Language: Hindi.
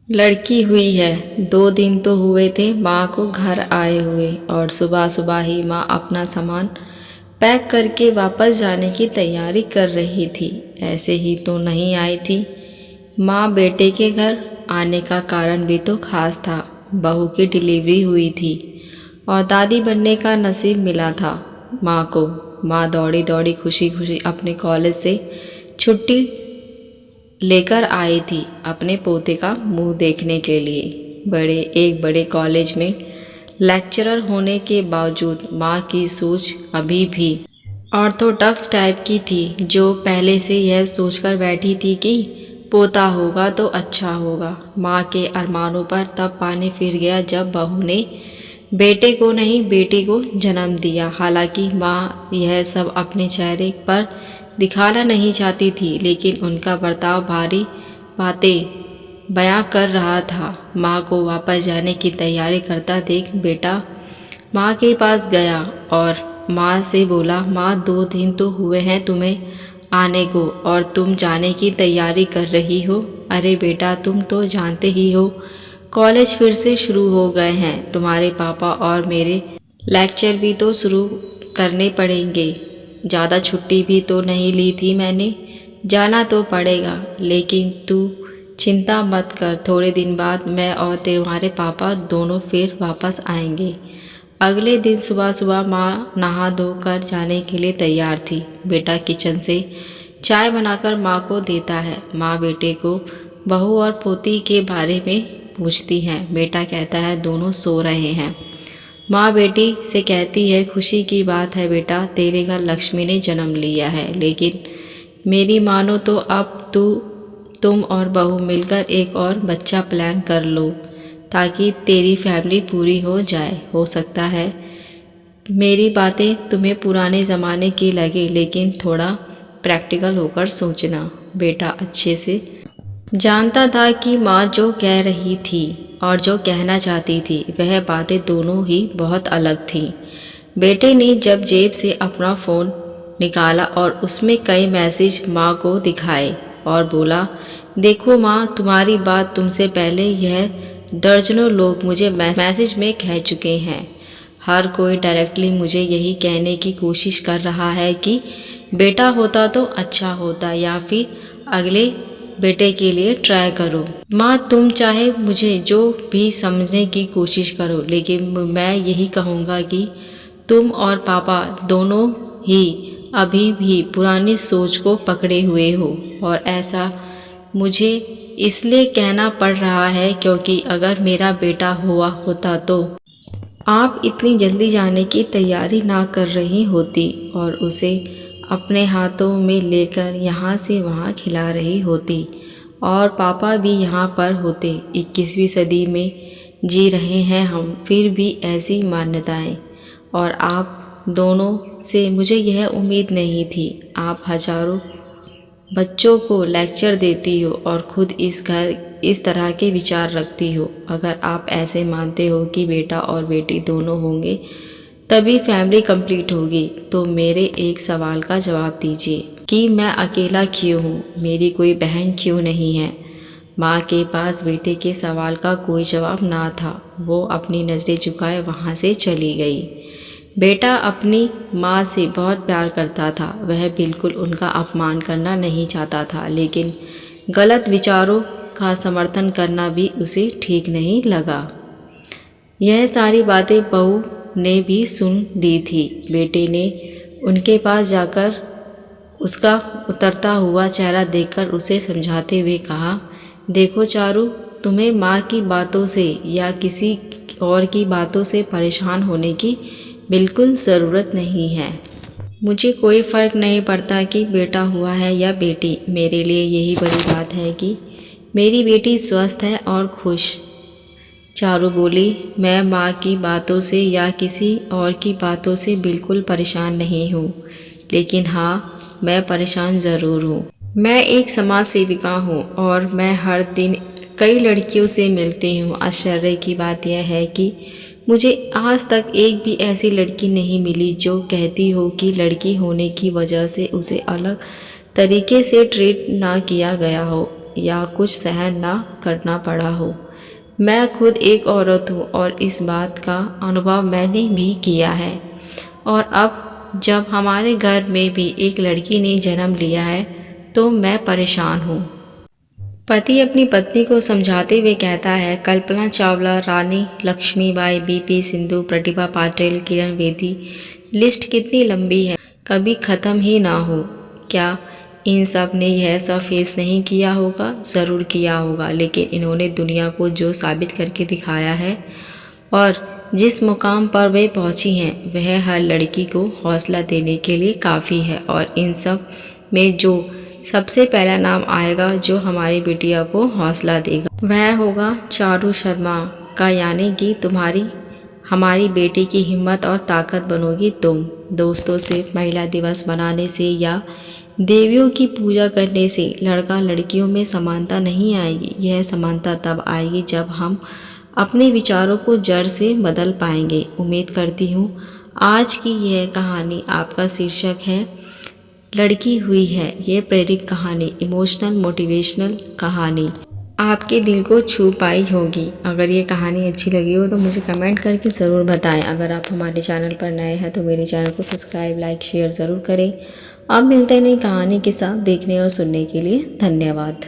लड़की हुई है। 2 दिन तो हुए थे माँ को घर आए हुए और सुबह सुबह ही माँ अपना सामान पैक करके वापस जाने की तैयारी कर रही थी। ऐसे ही तो नहीं आई थी। माँ बेटे के घर आने का कारण भी तो खास था। बहू की डिलीवरी हुई थी और दादी बनने का नसीब मिला था माँ को। माँ दौड़ी दौड़ी खुशी खुशी अपने कॉलेज से छुट्टी लेकर आई थी अपने पोते का मुंह देखने के लिए। एक बड़े कॉलेज में लेक्चरर होने के बावजूद माँ की सोच अभी भी ऑर्थोडॉक्स टाइप की थी, जो पहले से यह सोचकर बैठी थी कि पोता होगा तो अच्छा होगा। माँ के अरमानों पर तब पानी फिर गया जब बहू ने बेटे को नहीं बेटी को जन्म दिया। हालांकि माँ यह सब अपने चेहरे पर दिखाना नहीं चाहती थी, लेकिन उनका बर्ताव भारी बातें बयां कर रहा था। माँ को वापस जाने की तैयारी करता देख बेटा माँ के पास गया और माँ से बोला, माँ 2 दिन तो हुए हैं तुम्हें आने को और तुम जाने की तैयारी कर रही हो। अरे बेटा, तुम तो जानते ही हो कॉलेज फिर से शुरू हो गए हैं। तुम्हारे पापा और मेरे लेक्चर भी तो शुरू करने पड़ेंगे। ज़्यादा छुट्टी भी तो नहीं ली थी मैंने। जाना तो पड़ेगा, लेकिन तू चिंता मत कर। थोड़े दिन बाद मैं और तुम्हारे पापा दोनों फिर वापस आएंगे। अगले दिन सुबह सुबह माँ नहा धोकर जाने के लिए तैयार थी। बेटा किचन से चाय बनाकर माँ को देता है। माँ बेटे को बहू और पोती के बारे में पूछती है। बेटा कहता है दोनों सो रहे हैं। माँ बेटी से कहती है, खुशी की बात है बेटा, तेरे घर लक्ष्मी ने जन्म लिया है। लेकिन मेरी मानो तो अब तुम और बहू मिलकर एक और बच्चा प्लान कर लो, ताकि तेरी फैमिली पूरी हो जाए। हो सकता है मेरी बातें तुम्हें पुराने ज़माने की लगे, लेकिन थोड़ा प्रैक्टिकल होकर सोचना। बेटा अच्छे से जानता था कि माँ जो कह रही थी और जो कहना चाहती थी वह बातें दोनों ही बहुत अलग थीं। बेटे ने जब जेब से अपना फ़ोन निकाला और उसमें कई मैसेज माँ को दिखाए और बोला, देखो माँ, तुम्हारी बात तुमसे पहले यह दर्जनों लोग मुझे मैसेज में कह चुके हैं। हर कोई डायरेक्टली मुझे यही कहने की कोशिश कर रहा है कि बेटा होता तो अच्छा होता, या फिर अगले बेटे के लिए ट्राई करो। माँ, तुम चाहे मुझे जो भी समझने की कोशिश करो, लेकिन मैं यही कहूँगा कि तुम और पापा दोनों ही अभी भी पुरानी सोच को पकड़े हुए हो। और ऐसा मुझे इसलिए कहना पड़ रहा है क्योंकि अगर मेरा बेटा हुआ होता तो आप इतनी जल्दी जाने की तैयारी ना कर रही होती और उसे अपने हाथों में लेकर यहाँ से वहाँ खिला रही होती, और पापा भी यहाँ पर होते। 21वीं सदी में जी रहे हैं हम, फिर भी ऐसी मान्यताएं। और आप दोनों से मुझे यह उम्मीद नहीं थी। आप हजारों बच्चों को लेक्चर देती हो और खुद इस तरह के विचार रखती हो। अगर आप ऐसे मानते हो कि बेटा और बेटी दोनों होंगे तभी फैमिली कंप्लीट होगी, तो मेरे एक सवाल का जवाब दीजिए कि मैं अकेला क्यों हूँ, मेरी कोई बहन क्यों नहीं है। माँ के पास बेटे के सवाल का कोई जवाब ना था। वो अपनी नज़रें झुकाए वहाँ से चली गई। बेटा अपनी माँ से बहुत प्यार करता था। वह बिल्कुल उनका अपमान करना नहीं चाहता था, लेकिन गलत विचारों का समर्थन करना भी उसे ठीक नहीं लगा। यह सारी बातें बहू ने भी सुन ली थी। बेटे ने उनके पास जाकर उसका उतरता हुआ चेहरा देखकर उसे समझाते हुए कहा, देखो चारू, तुम्हें माँ की बातों से या किसी और की बातों से परेशान होने की बिल्कुल ज़रूरत नहीं है। मुझे कोई फ़र्क नहीं पड़ता कि बेटा हुआ है या बेटी। मेरे लिए यही बड़ी बात है कि मेरी बेटी स्वस्थ है और खुश। चारू बोली, मैं माँ की बातों से या किसी और की बातों से बिल्कुल परेशान नहीं हूँ, लेकिन हाँ, मैं परेशान ज़रूर हूँ। मैं एक समाज सेविका हूँ और मैं हर दिन कई लड़कियों से मिलती हूँ। आश्चर्य की बात यह है कि मुझे आज तक एक भी ऐसी लड़की नहीं मिली जो कहती हो कि लड़की होने की वजह से उसे अलग तरीके से ट्रीट ना किया गया हो। या कुछ सहन ना करना पड़ा हो। मैं खुद एक औरत हूँ और इस बात का अनुभव मैंने भी किया है। और अब जब हमारे घर में भी एक लड़की ने जन्म लिया है तो मैं परेशान हूँ। पति अपनी पत्नी को समझाते हुए कहता है, कल्पना चावला, रानी लक्ष्मीबाई, बीपी सिंधु, प्रतिभा पाटिल, किरण बेदी, लिस्ट कितनी लंबी है, कभी ख़त्म ही ना हो। क्या इन सब ने यह सब फेस नहीं किया होगा? ज़रूर किया होगा, लेकिन इन्होंने दुनिया को जो साबित करके दिखाया है और जिस मुकाम पर वे पहुंची हैं वह हर लड़की को हौसला देने के लिए काफ़ी है। और इन सब में जो सबसे पहला नाम आएगा जो हमारी बिटिया को हौसला देगा वह होगा चारू शर्मा का, यानी कि तुम्हारी हमारी बेटी की हिम्मत और ताकत बनोगी तुम। दोस्तों, सिर्फ महिला दिवस मनाने से या देवियों की पूजा करने से लड़का लड़कियों में समानता नहीं आएगी। यह समानता तब आएगी जब हम अपने विचारों को जड़ से बदल पाएंगे। उम्मीद करती हूँ आज की यह कहानी, आपका शीर्षक है लड़की हुई है, ये प्रेरक कहानी, इमोशनल मोटिवेशनल कहानी, आपके दिल को छू पाई होगी। अगर ये कहानी अच्छी लगी हो तो मुझे कमेंट करके ज़रूर बताएं। अगर आप हमारे चैनल पर नए हैं तो मेरे चैनल को सब्सक्राइब, लाइक, शेयर ज़रूर करें। अब मिलते हैं नई कहानी के साथ। देखने और सुनने के लिए धन्यवाद।